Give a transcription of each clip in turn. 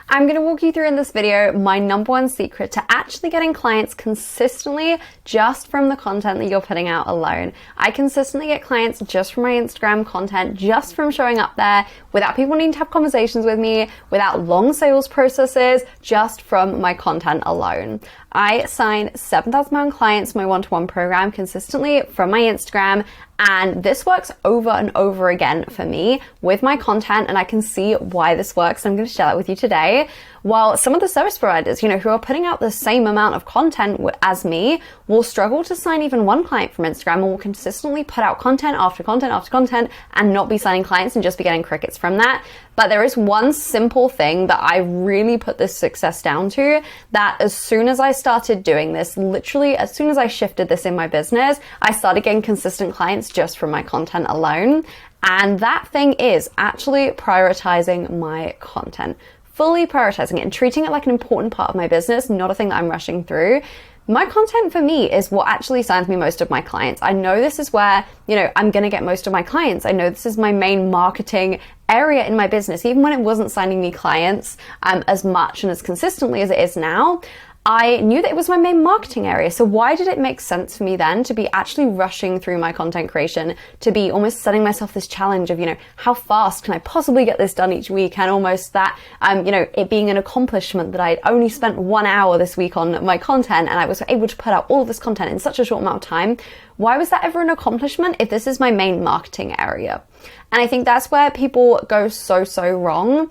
I'm going to walk you through in this video my number one secret to actually getting clients consistently just from the content that you're putting out alone. I consistently get clients just from my Instagram content, just from showing up there, without people needing to have conversations with me, without long sales processes, just from my content alone. I sign 7,000 clients in my one-to-one program consistently from my Instagram, and this works over and over again for me with my content, and I can see why this works. I'm going to share that with you today. While some of the service providers, who are putting out the same amount of content as me will struggle to sign even one client from Instagram, and will consistently put out content after content after content and not be signing clients and just be getting crickets from that. But there is one simple thing that I really put this success down to, that as soon as I started doing this, literally as soon as I shifted this in my business, I started getting consistent clients just from my content alone. And that thing is actually prioritizing my content. Fully prioritizing it and treating it like an important part of my business, not a thing that I'm rushing through. My content for me is what actually signs me most of my clients. I know this is where, I'm going to get most of my clients. I know this is my main marketing area in my business. Even when it wasn't signing me clients as much and as consistently as it is now, I knew that it was my main marketing area. So why did it make sense for me then to be actually rushing through my content creation, to be almost setting myself this challenge of, how fast can I possibly get this done each week? And almost that, it being an accomplishment that I only spent 1 hour this week on my content and I was able to put out all of this content in such a short amount of time. Why was that ever an accomplishment if this is my main marketing area? And I think that's where people go so wrong.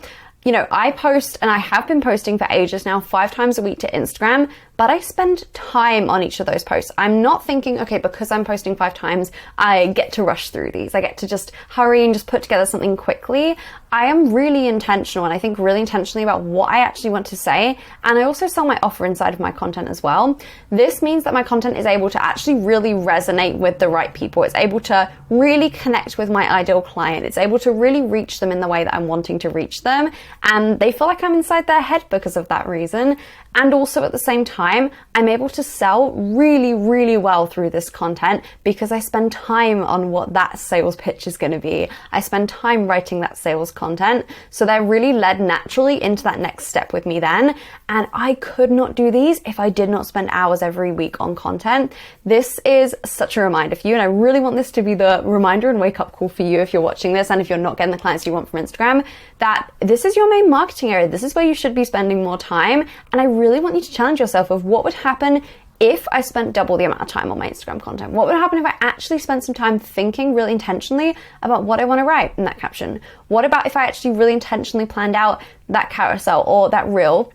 I post, and I have been posting for ages now, 5 times a week to Instagram, but I spend time on each of those posts. I'm not thinking, okay, because I'm posting 5 times, I get to rush through these. I get to just hurry and just put together something quickly. I am really intentional, and I think really intentionally about what I actually want to say. And I also sell my offer inside of my content as well. This means that my content is able to actually really resonate with the right people. It's able to really connect with my ideal client. It's able to really reach them in the way that I'm wanting to reach them. And they feel like I'm inside their head because of that reason. And also at the same time, I'm able to sell really well through this content because I spend time on what that sales pitch is going to be. I spend time writing that sales content. So they're really led naturally into that next step with me then. And I could not do these if I did not spend hours every week on content. This is such a reminder for you. And I really want this to be the reminder and wake up call for you if you're watching this and if you're not getting the clients you want from Instagram, that this is your main marketing area. This is where you should be spending more time. And I really want you to challenge yourself of what would happen if I spent double the amount of time on my Instagram content. What would happen if I actually spent some time thinking really intentionally about what I want to write in that caption? What about if I actually really intentionally planned out that carousel or that reel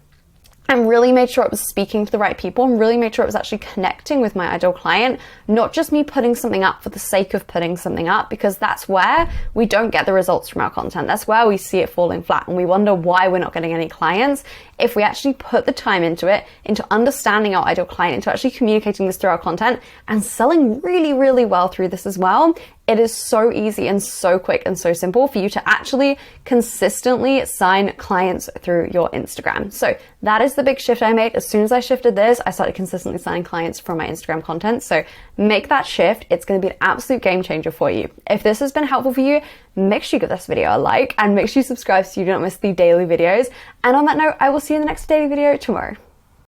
and really made sure it was speaking to the right people and really made sure it was actually connecting with my ideal client, not just me putting something up for the sake of putting something up, because that's where we don't get the results from our content. That's where we see it falling flat and we wonder why we're not getting any clients. If we actually put the time into it, into understanding our ideal client, into actually communicating this through our content and selling really well through this as well, it is so easy and so quick and so simple for you to actually consistently sign clients through your Instagram. So that is the big shift I made. As soon as I shifted this, I started consistently signing clients from my Instagram content. So make that shift. It's going to be an absolute game changer for you. If this has been helpful for you, make sure you give this video a like and make sure you subscribe so you don't miss the daily videos. And on that note, I will see you in the next daily video tomorrow.